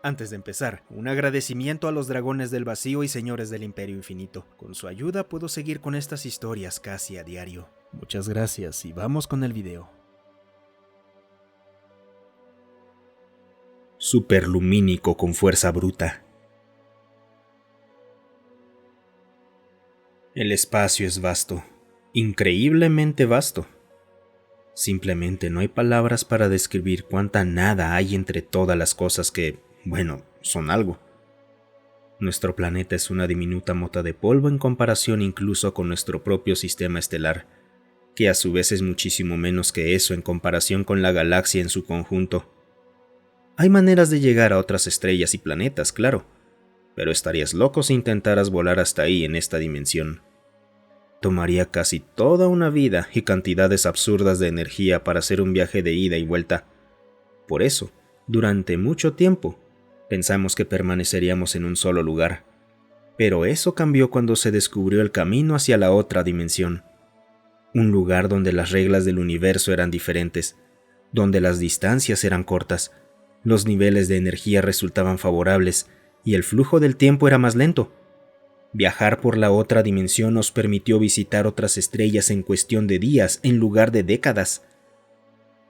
Antes de empezar, un agradecimiento a los dragones del vacío y señores del Imperio Infinito. Con su ayuda puedo seguir con estas historias casi a diario. Muchas gracias y vamos con el video. Superlumínico con fuerza bruta. El espacio es vasto, increíblemente vasto. Simplemente no hay palabras para describir cuánta nada hay entre todas las cosas que, son algo. Nuestro planeta es una diminuta mota de polvo en comparación incluso con nuestro propio sistema estelar, que a su vez es muchísimo menos que eso en comparación con la galaxia en su conjunto. Hay maneras de llegar a otras estrellas y planetas, claro, pero estarías loco si intentaras volar hasta ahí en esta dimensión. Tomaría casi toda una vida y cantidades absurdas de energía para hacer un viaje de ida y vuelta. Por eso, durante mucho tiempo, pensamos que permaneceríamos en un solo lugar. Pero eso cambió cuando se descubrió el camino hacia la otra dimensión. Un lugar donde las reglas del universo eran diferentes, donde las distancias eran cortas, los niveles de energía resultaban favorables y el flujo del tiempo era más lento. Viajar por la otra dimensión nos permitió visitar otras estrellas en cuestión de días en lugar de décadas.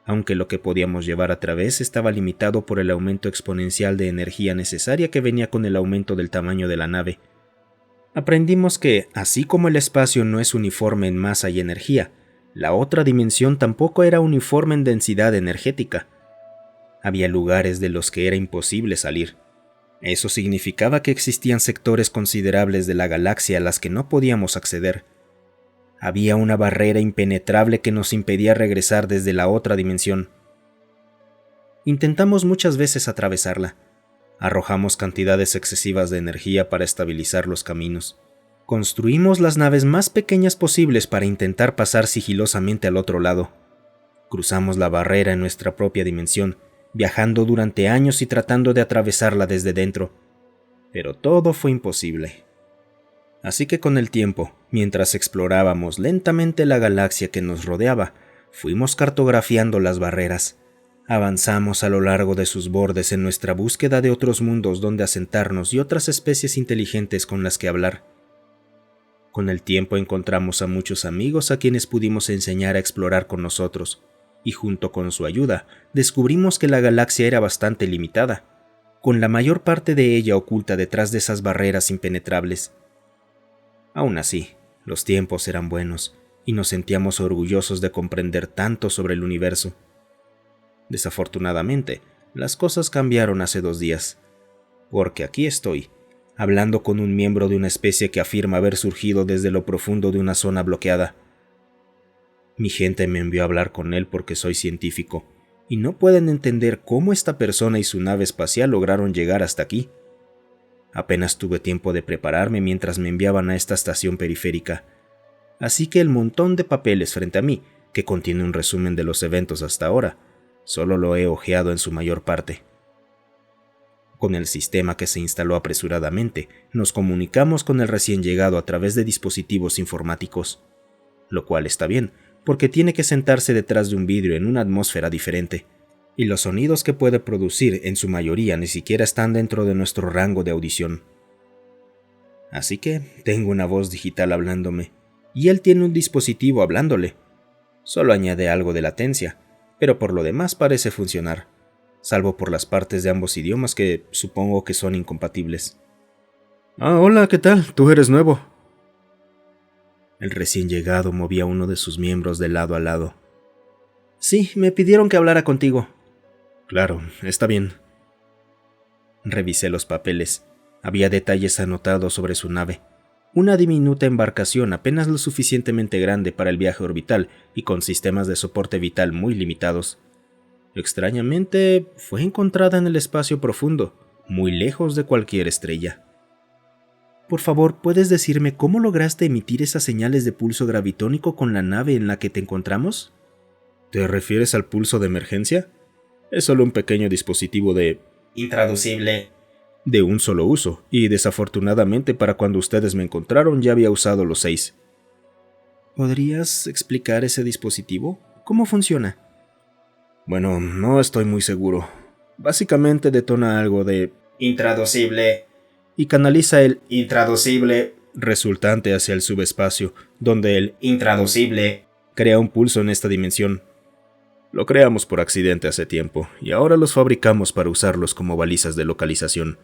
Aunque lo que podíamos llevar a través estaba limitado por el aumento exponencial de energía necesaria que venía con el aumento del tamaño de la nave. Aprendimos que, así como el espacio no es uniforme en masa y energía, la otra dimensión tampoco era uniforme en densidad energética. Había lugares de los que era imposible salir. Eso significaba que existían sectores considerables de la galaxia a las que no podíamos acceder. Había una barrera impenetrable que nos impedía regresar desde la otra dimensión. Intentamos muchas veces atravesarla. Arrojamos cantidades excesivas de energía para estabilizar los caminos. Construimos las naves más pequeñas posibles para intentar pasar sigilosamente al otro lado. Cruzamos la barrera en nuestra propia dimensión, viajando durante años y tratando de atravesarla desde dentro. Pero todo fue imposible. Así que con el tiempo, mientras explorábamos lentamente la galaxia que nos rodeaba, fuimos cartografiando las barreras. Avanzamos a lo largo de sus bordes en nuestra búsqueda de otros mundos donde asentarnos y otras especies inteligentes con las que hablar. Con el tiempo encontramos a muchos amigos a quienes pudimos enseñar a explorar con nosotros, y junto con su ayuda, descubrimos que la galaxia era bastante limitada, con la mayor parte de ella oculta detrás de esas barreras impenetrables. Aún así, los tiempos eran buenos, y nos sentíamos orgullosos de comprender tanto sobre el universo. Desafortunadamente, las cosas cambiaron hace 2 días, porque aquí estoy, hablando con un miembro de una especie que afirma haber surgido desde lo profundo de una zona bloqueada. Mi gente me envió a hablar con él porque soy científico, y no pueden entender cómo esta persona y su nave espacial lograron llegar hasta aquí. Apenas tuve tiempo de prepararme mientras me enviaban a esta estación periférica, así que el montón de papeles frente a mí, que contiene un resumen de los eventos hasta ahora, solo lo he hojeado en su mayor parte. Con el sistema que se instaló apresuradamente, nos comunicamos con el recién llegado a través de dispositivos informáticos, lo cual está bien, porque tiene que sentarse detrás de un vidrio en una atmósfera diferente, y los sonidos que puede producir en su mayoría ni siquiera están dentro de nuestro rango de audición. Así que tengo una voz digital hablándome, y él tiene un dispositivo hablándole. Solo añade algo de latencia, pero por lo demás parece funcionar, salvo por las partes de ambos idiomas que supongo que son incompatibles. Hola, ¿qué tal? Tú eres nuevo. El recién llegado movía uno de sus miembros de lado a lado. Sí, me pidieron que hablara contigo. Claro, está bien. Revisé los papeles. Había detalles anotados sobre su nave. Una diminuta embarcación apenas lo suficientemente grande para el viaje orbital y con sistemas de soporte vital muy limitados. Extrañamente, fue encontrada en el espacio profundo, muy lejos de cualquier estrella. Por favor, ¿puedes decirme cómo lograste emitir esas señales de pulso gravitónico con la nave en la que te encontramos? ¿Te refieres al pulso de emergencia? Es solo un pequeño dispositivo intraducible de un solo uso, y desafortunadamente para cuando ustedes me encontraron ya había usado los 6. ¿Podrías explicar ese dispositivo? ¿Cómo funciona? Bueno, no estoy muy seguro. Básicamente detona algo de intraducible y canaliza el intraducible resultante hacia el subespacio, donde el intraducible crea un pulso en esta dimensión. Lo creamos por accidente hace tiempo, y ahora los fabricamos para usarlos como balizas de localización.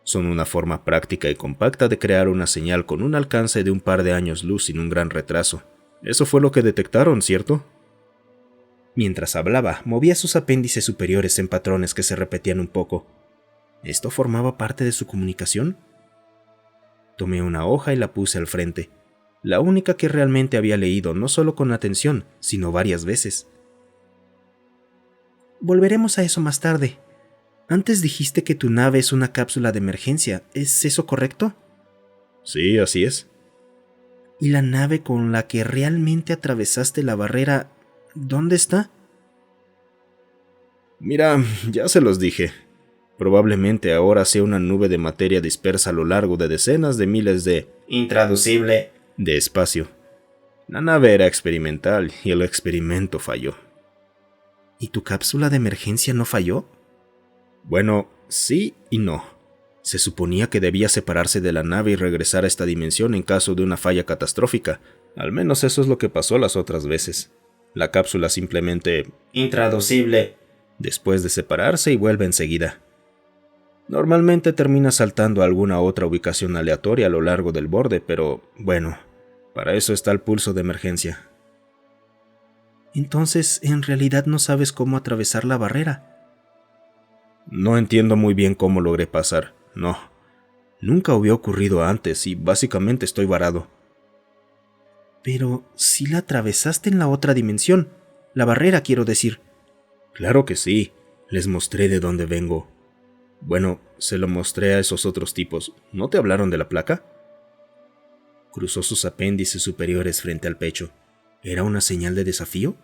Son una forma práctica y compacta de crear una señal con un alcance de un par de años luz sin un gran retraso. Eso fue lo que detectaron, ¿cierto? Mientras hablaba, movía sus apéndices superiores en patrones que se repetían un poco. ¿Esto formaba parte de su comunicación? Tomé una hoja y la puse al frente, la única que realmente había leído no solo con atención, sino varias veces. Volveremos a eso más tarde. Antes dijiste que tu nave es una cápsula de emergencia, ¿es eso correcto? Sí, así es. ¿Y la nave con la que realmente atravesaste la barrera, dónde está? Mira, ya se los dije. Probablemente ahora sea una nube de materia dispersa a lo largo de decenas de miles de intraducible de espacio. La nave era experimental y el experimento falló. ¿Y tu cápsula de emergencia no falló? Bueno, sí y no. Se suponía que debía separarse de la nave y regresar a esta dimensión en caso de una falla catastrófica. Al menos eso es lo que pasó las otras veces. La cápsula simplemente intraducible después de separarse y vuelve enseguida. Normalmente termina saltando a alguna otra ubicación aleatoria a lo largo del borde, pero bueno, para eso está el pulso de emergencia. Entonces, en realidad no sabes cómo atravesar la barrera. No entiendo muy bien cómo logré pasar, no. Nunca había ocurrido antes y básicamente estoy varado. Pero si la atravesaste en la otra dimensión, la barrera quiero decir. Claro que sí, les mostré de dónde vengo. Bueno, se lo mostré a esos otros tipos. ¿No te hablaron de la placa? Cruzó sus apéndices superiores frente al pecho. ¿Era una señal de desafío?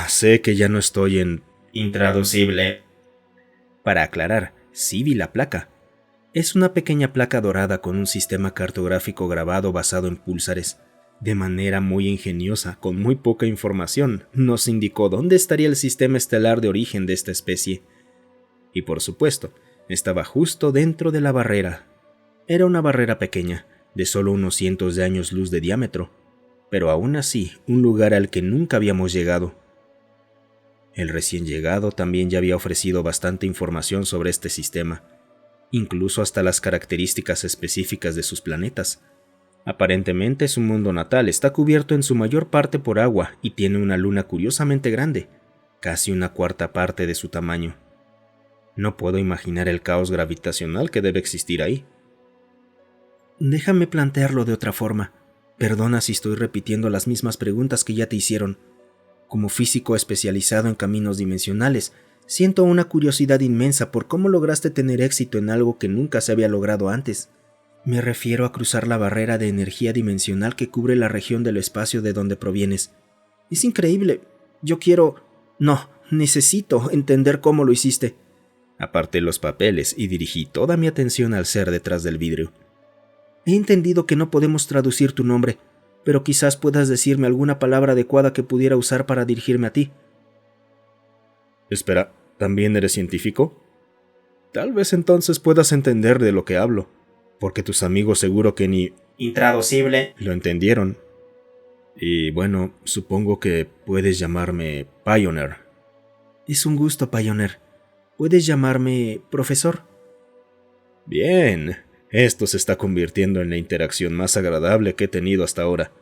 Sé que ya no estoy en intraducible. Para aclarar, sí vi la placa. Es una pequeña placa dorada con un sistema cartográfico grabado basado en púlsares. De manera muy ingeniosa, con muy poca información, nos indicó dónde estaría el sistema estelar de origen de esta especie. Y por supuesto, estaba justo dentro de la barrera. Era una barrera pequeña, de solo unos cientos de años luz de diámetro, pero aún así un lugar al que nunca habíamos llegado. El recién llegado también ya había ofrecido bastante información sobre este sistema, incluso hasta las características específicas de sus planetas. Aparentemente su mundo natal está cubierto en su mayor parte por agua y tiene una luna curiosamente grande, casi una cuarta parte de su tamaño. No puedo imaginar el caos gravitacional que debe existir ahí. Déjame plantearlo de otra forma. Perdona si estoy repitiendo las mismas preguntas que ya te hicieron. Como físico especializado en caminos dimensionales, siento una curiosidad inmensa por cómo lograste tener éxito en algo que nunca se había logrado antes. Me refiero a cruzar la barrera de energía dimensional que cubre la región del espacio de donde provienes. Es increíble. Necesito entender cómo lo hiciste. Aparté los papeles y dirigí toda mi atención al ser detrás del vidrio. He entendido que no podemos traducir tu nombre, pero quizás puedas decirme alguna palabra adecuada que pudiera usar para dirigirme a ti. Espera, ¿también eres científico? Tal vez entonces puedas entender de lo que hablo, porque tus amigos seguro que ni intraducible lo entendieron. Y bueno, supongo que puedes llamarme Pioneer. Es un gusto, Pioneer. Puedes llamarme profesor. Bien, esto se está convirtiendo en la interacción más agradable que he tenido hasta ahora.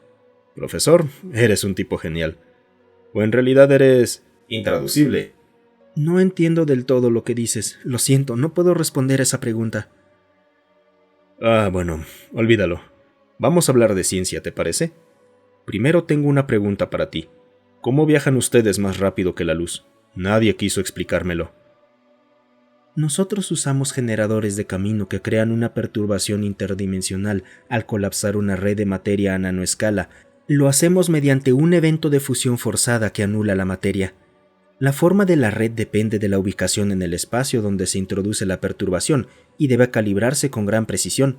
Profesor, eres un tipo genial. O en realidad eres intraducible. No entiendo del todo lo que dices. Lo siento, no puedo responder a esa pregunta. Bueno, olvídalo. Vamos a hablar de ciencia, ¿te parece? Primero tengo una pregunta para ti. ¿Cómo viajan ustedes más rápido que la luz? Nadie quiso explicármelo. Nosotros usamos generadores de camino que crean una perturbación interdimensional al colapsar una red de materia a nanoescala. Lo hacemos mediante un evento de fusión forzada que anula la materia. La forma de la red depende de la ubicación en el espacio donde se introduce la perturbación y debe calibrarse con gran precisión.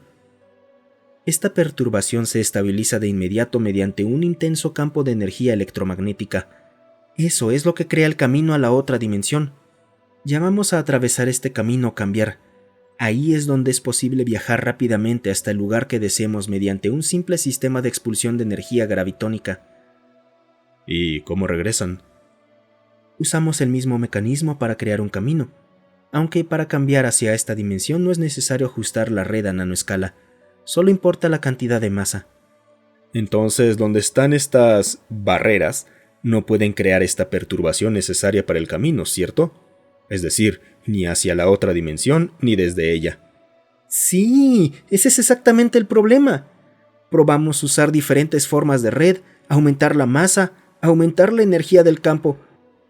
Esta perturbación se estabiliza de inmediato mediante un intenso campo de energía electromagnética. Eso es lo que crea el camino a la otra dimensión. Llamamos a atravesar este camino cambiar. Ahí es donde es posible viajar rápidamente hasta el lugar que deseemos mediante un simple sistema de expulsión de energía gravitónica. ¿Y cómo regresan? Usamos el mismo mecanismo para crear un camino, aunque para cambiar hacia esta dimensión no es necesario ajustar la red a nanoescala, solo importa la cantidad de masa. Entonces, donde están estas barreras, no pueden crear esta perturbación necesaria para el camino, ¿cierto? Es decir, ni hacia la otra dimensión ni desde ella. Sí, ese es exactamente el problema. Probamos usar diferentes formas de red, aumentar la masa, aumentar la energía del campo.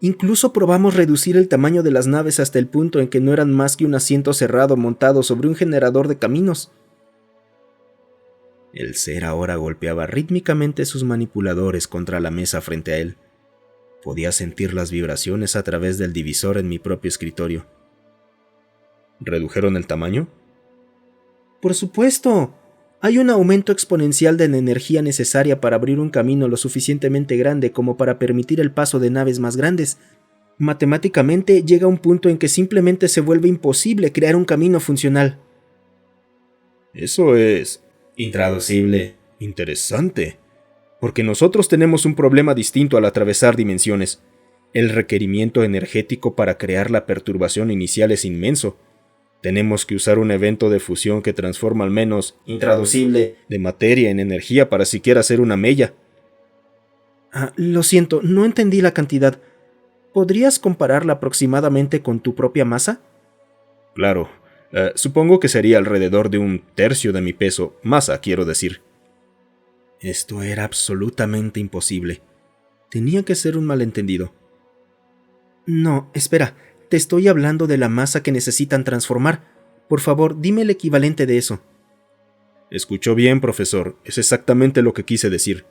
Incluso probamos reducir el tamaño de las naves hasta el punto en que no eran más que un asiento cerrado montado sobre un generador de caminos. El ser ahora golpeaba rítmicamente sus manipuladores contra la mesa frente a él. Podía sentir las vibraciones a través del divisor en mi propio escritorio. ¿Redujeron el tamaño? Por supuesto. Hay un aumento exponencial de la energía necesaria para abrir un camino lo suficientemente grande como para permitir el paso de naves más grandes. Matemáticamente llega un punto en que simplemente se vuelve imposible crear un camino funcional. Eso es intraducible. Interesante. Porque nosotros tenemos un problema distinto al atravesar dimensiones. El requerimiento energético para crear la perturbación inicial es inmenso. Tenemos que usar un evento de fusión que transforma al menos intraducible de materia en energía para siquiera hacer una mella. Lo siento, no entendí la cantidad. ¿Podrías compararla aproximadamente con tu propia masa? Claro. Supongo que sería alrededor de 1/3 de mi peso, masa, quiero decir. Esto era absolutamente imposible. Tenía que ser un malentendido. No, espera, te estoy hablando de la masa que necesitan transformar. Por favor, dime el equivalente de eso. Escuchó bien, profesor, es exactamente lo que quise decir.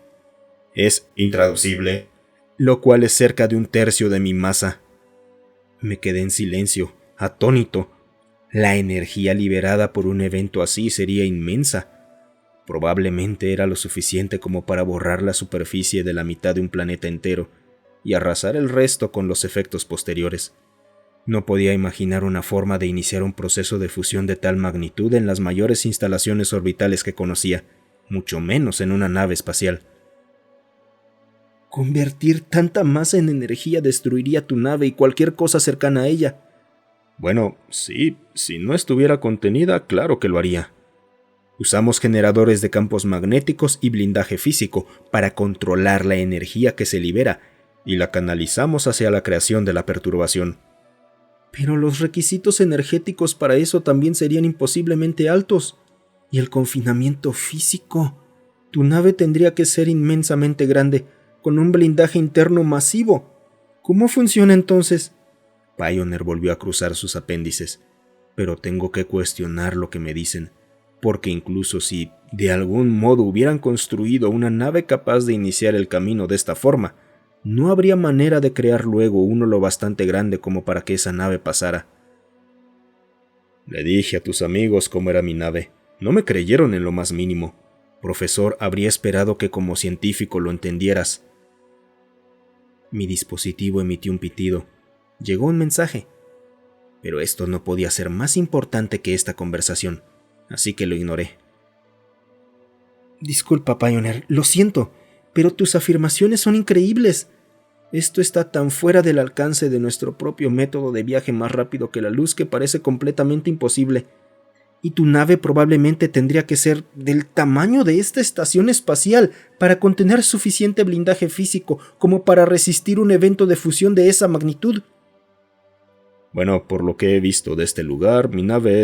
Es intraducible, lo cual es cerca de 1/3 de mi masa. Me quedé en silencio, atónito. La energía liberada por un evento así sería inmensa. Probablemente era lo suficiente como para borrar la superficie de la mitad de un planeta entero y arrasar el resto con los efectos posteriores. No podía imaginar una forma de iniciar un proceso de fusión de tal magnitud en las mayores instalaciones orbitales que conocía, mucho menos en una nave espacial. Convertir tanta masa en energía destruiría tu nave y cualquier cosa cercana a ella. Bueno, sí, si no estuviera contenida, claro que lo haría. Usamos generadores de campos magnéticos y blindaje físico para controlar la energía que se libera y la canalizamos hacia la creación de la perturbación. Pero los requisitos energéticos para eso también serían imposiblemente altos. Y el confinamiento físico. Tu nave tendría que ser inmensamente grande, con un blindaje interno masivo. ¿Cómo funciona entonces? Pioneer volvió a cruzar sus apéndices. Pero tengo que cuestionar lo que me dicen. Porque incluso si de algún modo hubieran construido una nave capaz de iniciar el camino de esta forma, no habría manera de crear luego uno lo bastante grande como para que esa nave pasara. Le dije a tus amigos cómo era mi nave. No me creyeron en lo más mínimo. Profesor, habría esperado que como científico lo entendieras. Mi dispositivo emitió un pitido. Llegó un mensaje. Pero esto no podía ser más importante que esta conversación. Así que lo ignoré. Disculpa, Pioneer, lo siento, pero tus afirmaciones son increíbles. Esto está tan fuera del alcance de nuestro propio método de viaje más rápido que la luz que parece completamente imposible. Y tu nave probablemente tendría que ser del tamaño de esta estación espacial para contener suficiente blindaje físico como para resistir un evento de fusión de esa magnitud. Bueno, por lo que he visto de este lugar, mi nave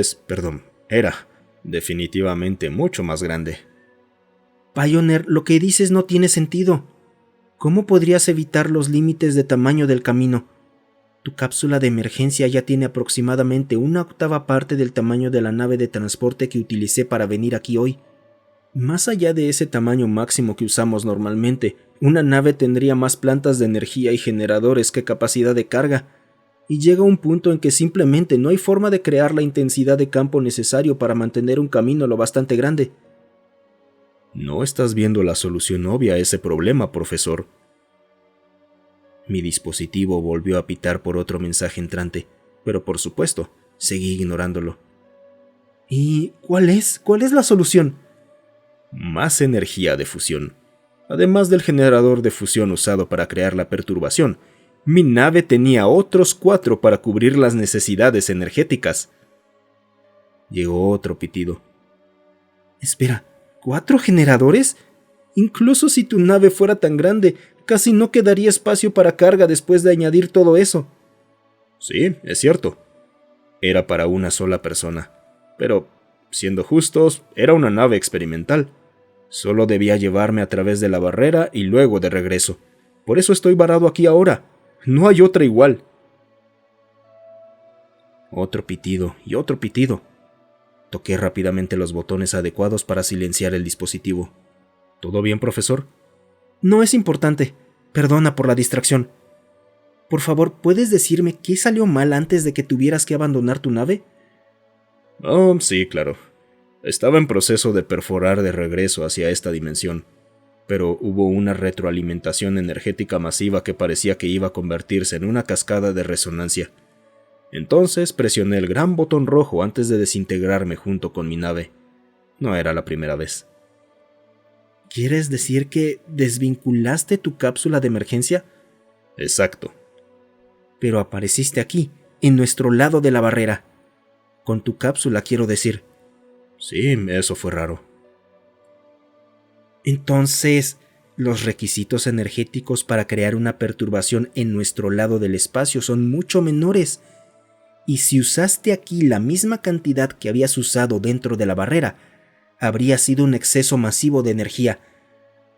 era definitivamente mucho más grande. Pioneer, lo que dices no tiene sentido. ¿Cómo podrías evitar los límites de tamaño del camino? Tu cápsula de emergencia ya tiene aproximadamente 1/8 parte del tamaño de la nave de transporte que utilicé para venir aquí hoy. Más allá de ese tamaño máximo que usamos normalmente, una nave tendría más plantas de energía y generadores que capacidad de carga. Y llega un punto en que simplemente no hay forma de crear la intensidad de campo necesario para mantener un camino lo bastante grande. No estás viendo la solución obvia a ese problema, profesor. Mi dispositivo volvió a pitar por otro mensaje entrante. pero por supuesto, seguí ignorándolo. ¿Y cuál es? ¿Cuál es la solución? Más energía de fusión. Además del generador de fusión usado para crear la perturbación, mi nave tenía otros 4 para cubrir las necesidades energéticas. Llegó otro pitido. Espera, ¿4 generadores? Incluso si tu nave fuera tan grande, casi no quedaría espacio para carga después de añadir todo eso. Sí, es cierto. Era para una sola persona. Pero, siendo justos, era una nave experimental. Solo debía llevarme a través de la barrera y luego de regreso. Por eso estoy varado aquí ahora. No hay otra igual. Otro pitido y otro pitido. Toqué rápidamente los botones adecuados para silenciar el dispositivo. ¿Todo bien, profesor? No es importante. Perdona por la distracción. Por favor, ¿puedes decirme qué salió mal antes de que tuvieras que abandonar tu nave? Oh, sí, claro. Estaba en proceso de perforar de regreso hacia esta dimensión, pero hubo una retroalimentación energética masiva que parecía que iba a convertirse en una cascada de resonancia. Entonces presioné el gran botón rojo antes de desintegrarme junto con mi nave. No era la primera vez. ¿Quieres decir que desvinculaste tu cápsula de emergencia? Exacto. Pero apareciste aquí, en nuestro lado de la barrera. Con tu cápsula, quiero decir. Sí, eso fue raro. Entonces, los requisitos energéticos para crear una perturbación en nuestro lado del espacio son mucho menores. Y si usaste aquí la misma cantidad que habías usado dentro de la barrera, habría sido un exceso masivo de energía.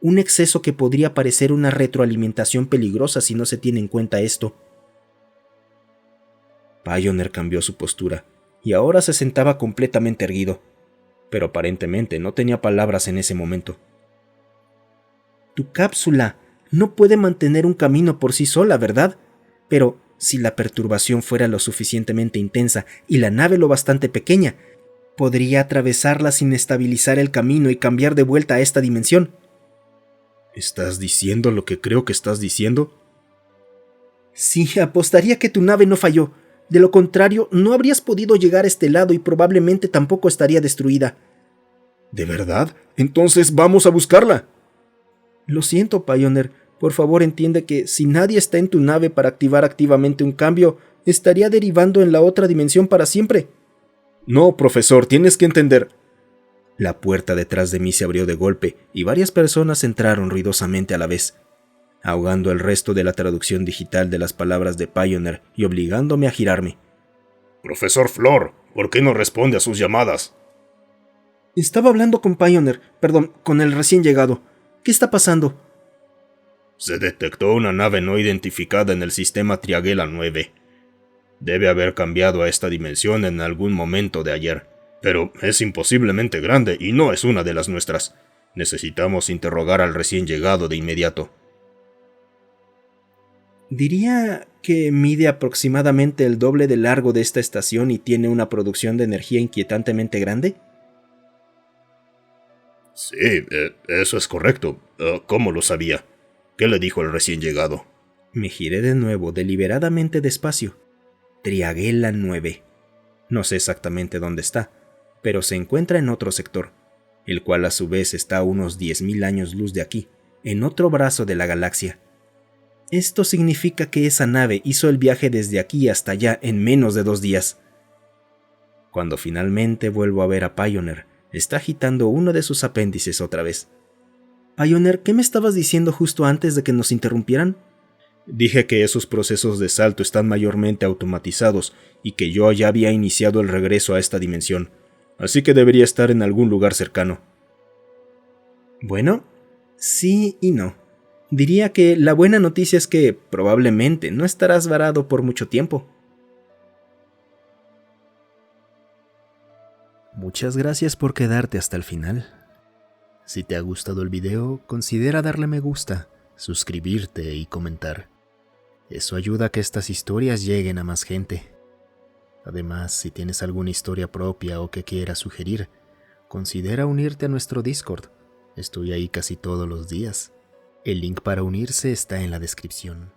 Un exceso que podría parecer una retroalimentación peligrosa si no se tiene en cuenta esto. Pioneer cambió su postura y ahora se sentaba completamente erguido, pero aparentemente no tenía palabras en ese momento. Tu cápsula no puede mantener un camino por sí sola, ¿verdad? Pero si la perturbación fuera lo suficientemente intensa y la nave lo bastante pequeña, podría atravesarla sin estabilizar el camino y cambiar de vuelta a esta dimensión. ¿Estás diciendo lo que creo que estás diciendo? Sí, apostaría que tu nave no falló. De lo contrario, no habrías podido llegar a este lado y probablemente tampoco estaría destruida. ¿De verdad? Entonces vamos a buscarla. Lo siento, Pioneer. Por favor, entiende que si nadie está en tu nave para activar activamente un cambio, estaría derivando en la otra dimensión para siempre. No, profesor, tienes que entender. La puerta detrás de mí se abrió de golpe y varias personas entraron ruidosamente a la vez, ahogando el resto de la traducción digital de las palabras de Pioneer y obligándome a girarme. Profesor Flor, ¿por qué no responde a sus llamadas? Estaba hablando con Pioneer, con el recién llegado. ¿Qué está pasando? Se detectó una nave no identificada en el sistema Triagela 9. Debe haber cambiado a esta dimensión en algún momento de ayer, pero es imposiblemente grande y no es una de las nuestras. Necesitamos interrogar al recién llegado de inmediato. Diría que mide aproximadamente el doble de largo de esta estación y tiene una producción de energía inquietantemente grande. Sí, eso es correcto. ¿Cómo lo sabía? ¿Qué le dijo el recién llegado? Me giré de nuevo, deliberadamente despacio. Triagela 9. No sé exactamente dónde está, pero se encuentra en otro sector, el cual a su vez está a unos 10.000 años luz de aquí, en otro brazo de la galaxia. Esto significa que esa nave hizo el viaje desde aquí hasta allá en menos de 2 días. Cuando finalmente vuelvo a ver a Pioneer, está agitando uno de sus apéndices otra vez. Pioneer, ¿qué me estabas diciendo justo antes de que nos interrumpieran? Dije que esos procesos de salto están mayormente automatizados y que yo ya había iniciado el regreso a esta dimensión, así que debería estar en algún lugar cercano. Bueno, sí y no. Diría que la buena noticia es que probablemente no estarás varado por mucho tiempo. Muchas gracias por quedarte hasta el final. Si te ha gustado el video, considera darle me gusta, suscribirte y comentar. Eso ayuda a que estas historias lleguen a más gente. Además, si tienes alguna historia propia o que quieras sugerir, considera unirte a nuestro Discord. Estoy ahí casi todos los días. El link para unirse está en la descripción.